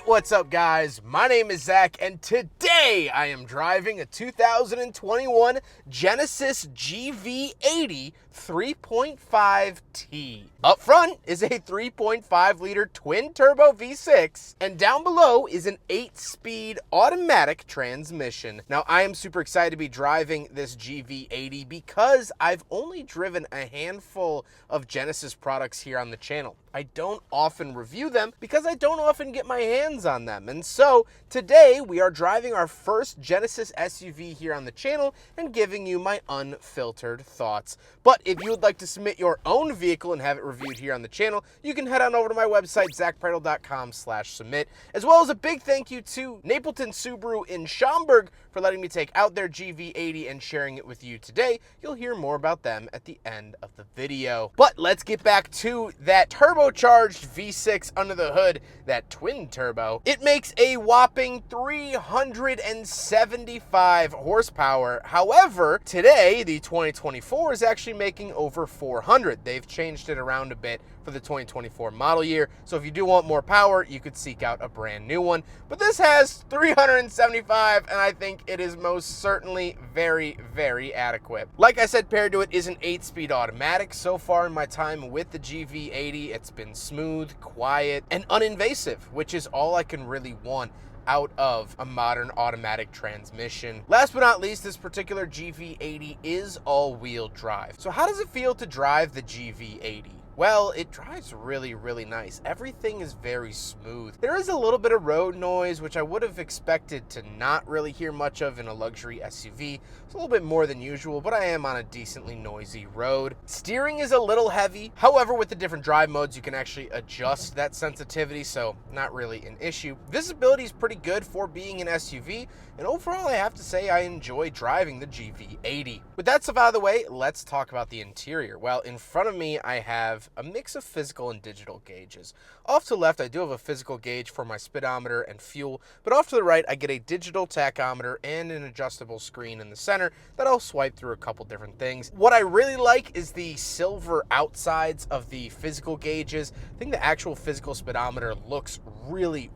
What's up, guys? My name is Zach, and today I am driving a 2021 Genesis GV80 3.5T. Up front is a 3.5-liter twin-turbo V6, and down below is an 8-speed automatic transmission. Now, I am super excited to be driving this GV80 because I've only driven a handful of Genesis products here on the channel. I don't often review them because I don't often get my hands on them. And so today we are driving our first Genesis SUV here on the channel and giving you my unfiltered thoughts. But if you would like to submit your own vehicle and have it reviewed here on the channel, you can head on over to my website, zackpreidel.com/submit, as well as a big thank you to Napleton Subaru in Schaumburg for letting me take out their GV80 and sharing it with you today. You'll hear more about them at the end of the video. But let's get back to that turbocharged V6 under the hood, that twin turbo. It makes a whopping 375 horsepower. However, today, the 2024 is actually making over 400. They've changed it around a bit for the 2024 model year. So if you do want more power, you could seek out a brand new one. But this has 375, and I think it is most certainly very, very adequate. Like I said, paired to it is an 8-speed automatic. So far in my time with the GV80, it's been smooth, quiet, and uninvasive, which is all I can really want out of a modern automatic transmission. Last but not least, this particular GV80 is all-wheel drive. So how does it feel to drive the GV80? Well, it drives really, really nice. Everything is very smooth. There is a little bit of road noise, which I would have expected to not really hear much of in a luxury SUV. It's a little bit more than usual, but I am on a decently noisy road. Steering is a little heavy. However, with the different drive modes, you can actually adjust that sensitivity, so not really an issue. Visibility is pretty good for being an SUV, and overall, I have to say I enjoy driving the GV80. With that stuff out of the way, let's talk about the interior. Well, in front of me, I have a mix of physical and digital gauges. Off to the left, I do have a physical gauge for my speedometer and fuel, but off to the right, I get a digital tachometer and an adjustable screen in the center that I'll swipe through a couple different things. What I really like is the silver outsides of the physical gauges. I think the actual physical speedometer looks really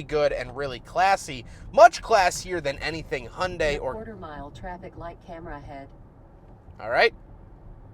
good and really classy, much classier than anything Hyundai or quarter-mile traffic light camera ahead. All right.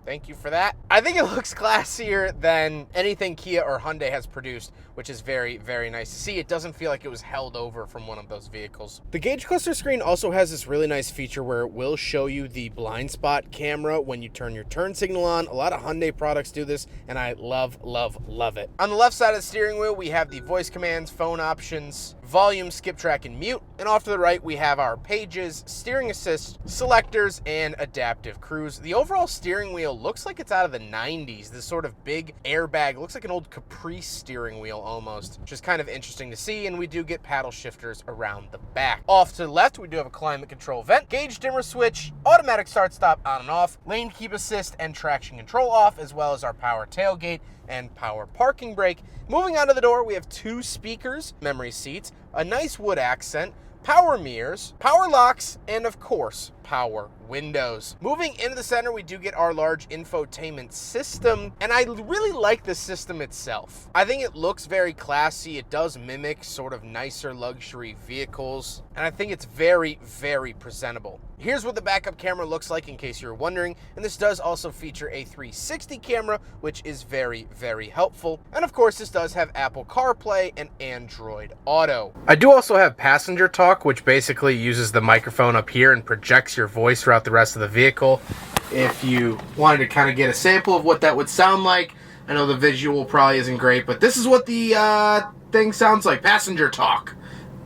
Thank you for that. I think it looks classier than anything Kia or Hyundai has produced, which is very, very nice to see. It doesn't feel like it was held over from one of those vehicles. The gauge cluster screen also has this really nice feature where it will show you the blind spot camera when you turn your turn signal on. A lot of Hyundai products do this, and I love, love, love it. On the left side of the steering wheel, we have the voice commands, phone options, volume, skip track, and mute. And off to the right, we have our pages, steering assist, selectors, and adaptive cruise. The overall steering wheel looks like it's out of the 90s. This sort of big airbag looks like an old Caprice steering wheel almost, which is kind of interesting to see. And we do get paddle shifters around the back. Off to the left, we do have a climate control vent, gauge dimmer switch, automatic start stop on and off, lane keep assist and traction control off, as well as our power tailgate and power parking brake. Moving on to the door, we have 2 speakers, memory seats, a nice wood accent, power mirrors, power locks, and of course, power windows. Moving into the center, we do get our large infotainment system, and I really like the system itself. I think it looks very classy. It does mimic sort of nicer luxury vehicles, and I think it's very, very presentable. Here's what the backup camera looks like in case you're wondering, and this does also feature a 360 camera, which is very, very helpful. And of course, this does have Apple CarPlay and Android Auto. I do also have passenger talk, which basically uses the microphone up here and projects your voice throughout the rest of the vehicle. If you wanted to kind of get a sample of what that would sound like, I know the visual probably isn't great, but this is what the thing sounds like. Passenger talk.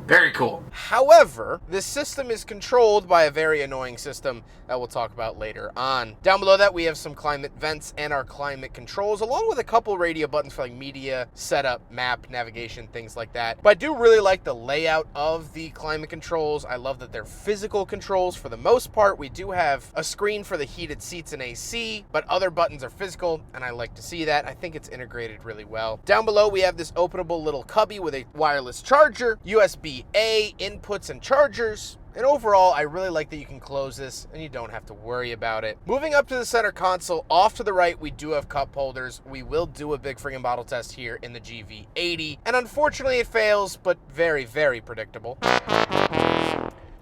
Very cool. However, this system is controlled by a very annoying system that we'll talk about later on. Down below that, we have some climate vents and our climate controls, along with a couple radio buttons for like media, setup, map, navigation, things like that. But I do really like the layout of the climate controls. I love that they're physical controls for the most part. We do have a screen for the heated seats and AC, but other buttons are physical, and I like to see that. I think it's integrated really well. Down below, we have this openable little cubby with a wireless charger, USB-A, inputs and chargers. And overall, I really like that you can close this and you don't have to worry about it. Moving up to the center console, off to the right, we do have cup holders. We will do a big friggin' bottle test here in the GV80. And unfortunately it fails, but very, very predictable.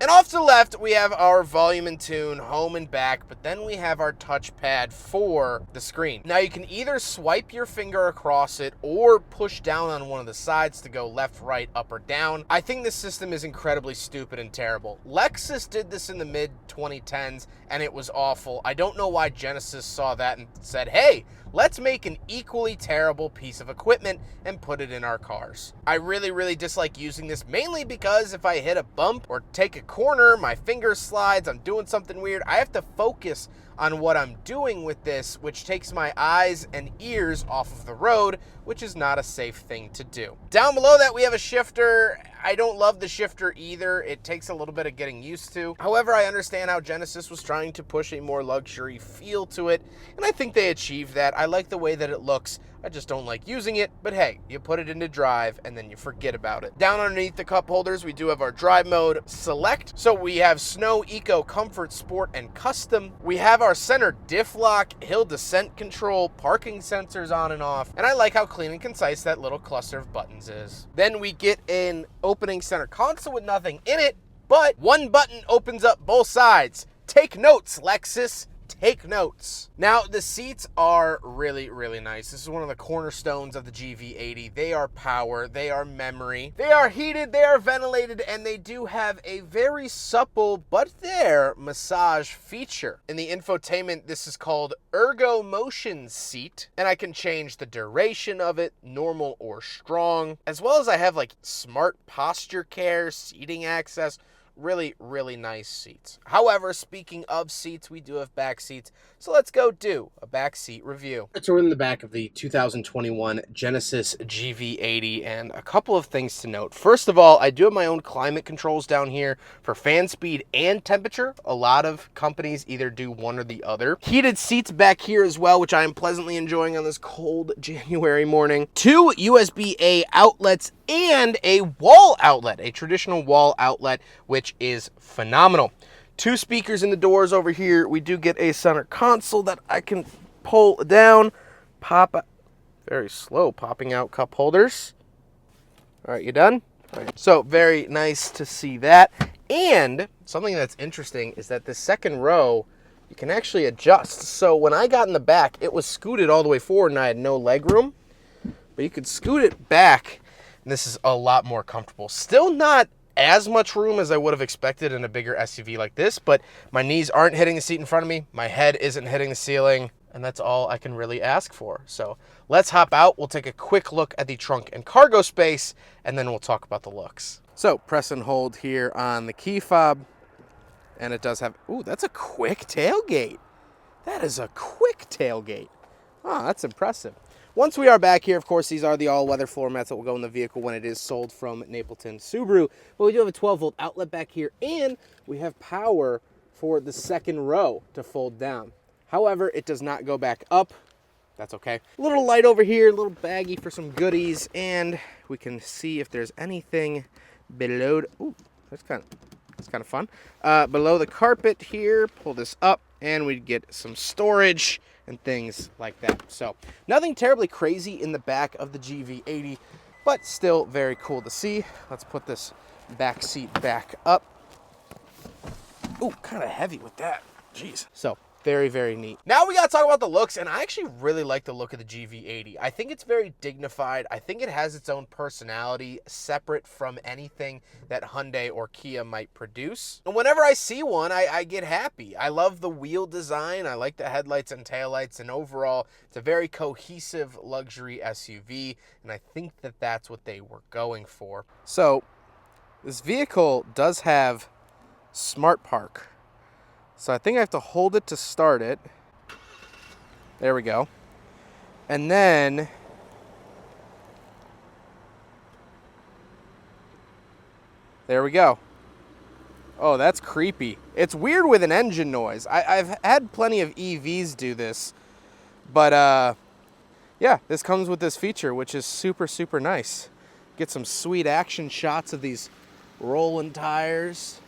And off to the left, we have our volume and tune, home and back, but then we have our touchpad for the screen. Now you can either swipe your finger across it or push down on one of the sides to go left, right, up, or down. I think this system is incredibly stupid and terrible. Lexus did this in the mid-2010s, and it was awful. I don't know why Genesis saw that and said, hey, let's make an equally terrible piece of equipment and put it in our cars. I really, really dislike using this, mainly because if I hit a bump or take a corner, my finger slides, I'm doing something weird, I have to focus on what I'm doing with this, which takes my eyes and ears off of the road, which is not a safe thing to do. Down below that, we have a shifter. I don't love the shifter either. It takes a little bit of getting used to. However, I understand how Genesis was trying to push a more luxury feel to it, and I think they achieved that. I like the way that it looks. I just don't like using it, but hey, you put it into drive and then you forget about it. Down underneath the cup holders, we do have our drive mode select. So we have snow, eco, comfort, sport, and custom. We have our center diff lock, hill descent control, parking sensors on and off, and I like how clean and concise that little cluster of buttons is. Then we get an opening center console with nothing in it, but one button opens up both sides. Take notes, Lexus. Take notes. Now, the seats are really, really nice. This is one of the cornerstones of the GV80. They are power, they are memory, they are heated, they are ventilated, and they do have a very supple but fair massage feature. In the infotainment, this is called Ergo Motion Seat, and I can change the duration of it, normal or strong, as well as I have like smart posture care, seating access. Really, really nice seats. However, speaking of seats, we do have back seats. So let's go do a back seat review. So we're in the back of the 2021 Genesis GV80, and a couple of things to note. First of all, I do have my own climate controls down here for fan speed and temperature. A lot of companies either do one or the other. Heated seats back here as well, which I am pleasantly enjoying on this cold January morning. 2 USB-A outlets and a wall outlet, a traditional wall outlet, which is phenomenal. 2 speakers in the doors over here. We do get a center console that I can pull down, pop out. Very slow popping out cup holders. All right, you done? All right. So very nice to see that. And something that's interesting is that the second row, you can actually adjust. So when I got in the back, it was scooted all the way forward and I had no leg room, but you could scoot it back. And this is a lot more comfortable. Still not as much room as I would have expected in a bigger SUV like this, but my knees aren't hitting the seat in front of me. My head isn't hitting the ceiling, and that's all I can really ask for. So let's hop out. We'll take a quick look at the trunk and cargo space, and then we'll talk about the looks. So press and hold here on the key fob, and it does have, ooh, that's a quick tailgate. That is a quick tailgate. Oh, that's impressive. Once we are back here, of course, these are the all-weather floor mats that will go in the vehicle when it is sold from Napleton Subaru. But we do have a 12-volt outlet back here, and we have power for the second row to fold down. However, it does not go back up. That's okay. A little light over here, a little baggy for some goodies, and we can see if there's anything below. Ooh, that's kind of fun. Below the carpet here, pull this up, and we get some storage and things like that. So nothing terribly crazy in the back of the GV80, but still very cool to see. Let's put this back seat back up. Ooh, kind of heavy with that. Jeez. So very, very neat. Now we got to talk about the looks, and I actually really like the look of the GV80. I think it's very dignified. I think it has its own personality, separate from anything that Hyundai or Kia might produce. And whenever I see one, I get happy. I love the wheel design. I like the headlights and taillights, and overall, it's a very cohesive luxury SUV, and I think that that's what they were going for. So this vehicle does have Smart Park. So I think I have to hold it to start it. There we go. And then there we go. Oh, that's creepy. It's weird with an engine noise. I've had plenty of EVs do this, but yeah, this comes with this feature, which is super, super nice. Get some sweet action shots of these rolling tires.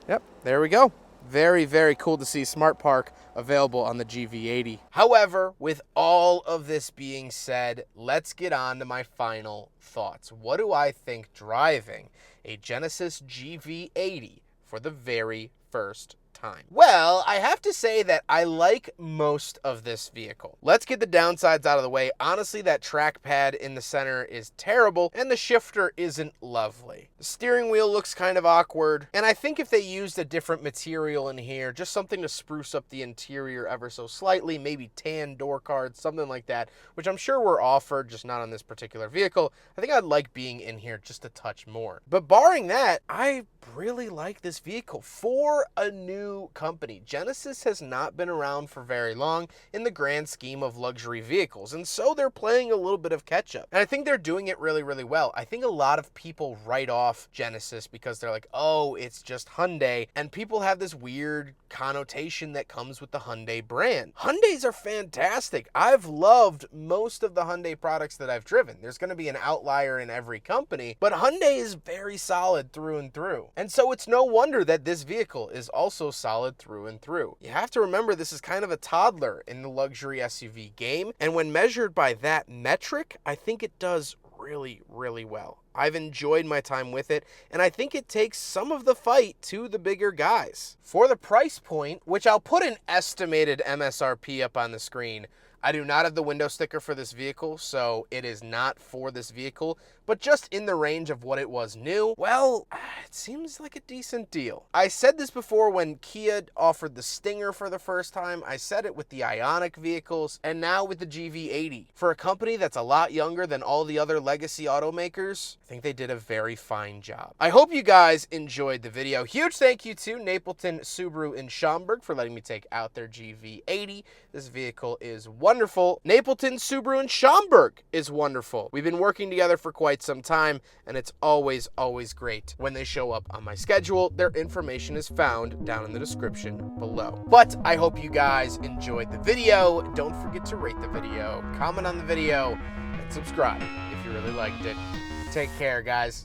Yep, there we go. Very, very cool to see Smart Park available on the GV80. However, with all of this being said, let's get on to my final thoughts. What do I think driving a Genesis GV80 for the very first time? Well, I have to say that I like most of this vehicle. Let's get the downsides out of the way. Honestly, that trackpad in the center is terrible, and the shifter isn't lovely. The steering wheel looks kind of awkward, and I think if they used a different material in here, just something to spruce up the interior ever so slightly, maybe tan door cards, something like that, which I'm sure were offered, just not on this particular vehicle, I think I'd like being in here just a touch more. But barring that, I really like this vehicle for a new company. Genesis has not been around for very long in the grand scheme of luxury vehicles, and so they're playing a little bit of catch up. And I think they're doing it really, really well. I think a lot of people write off Genesis because they're like, oh, it's just Hyundai, and people have this weird connotation that comes with the Hyundai brand. Hyundais are fantastic. I've loved most of the Hyundai products that I've driven. There's going to be an outlier in every company, but Hyundai is very solid through and through. And so it's no wonder that this vehicle is also solid through and through. You have to remember this is kind of a toddler in the luxury SUV game, and when measured by that metric, I think it does really, really well. I've enjoyed my time with it, and I think it takes some of the fight to the bigger guys. For the price point, which I'll put an estimated MSRP up on the screen, I do not have the window sticker for this vehicle, so it is not for this vehicle, but just in the range of what it was new, well, it seems like a decent deal. I said this before when Kia offered the Stinger for the first time. I said it with the Ioniq vehicles, and now with the GV80. For a company that's a lot younger than all the other legacy automakers, I think they did a very fine job. I hope you guys enjoyed the video. Huge thank you to Napleton Subaru in Schaumburg for letting me take out their GV80. This vehicle is wonderful. Napleton Subaru in Schaumburg is wonderful. We've been working together for quite some time, and it's always, always great when they show up on my schedule. Their information is found down in the description below. But I hope you guys enjoyed the video. Don't forget to rate the video, comment on the video, and subscribe if you really liked it. Take care, guys.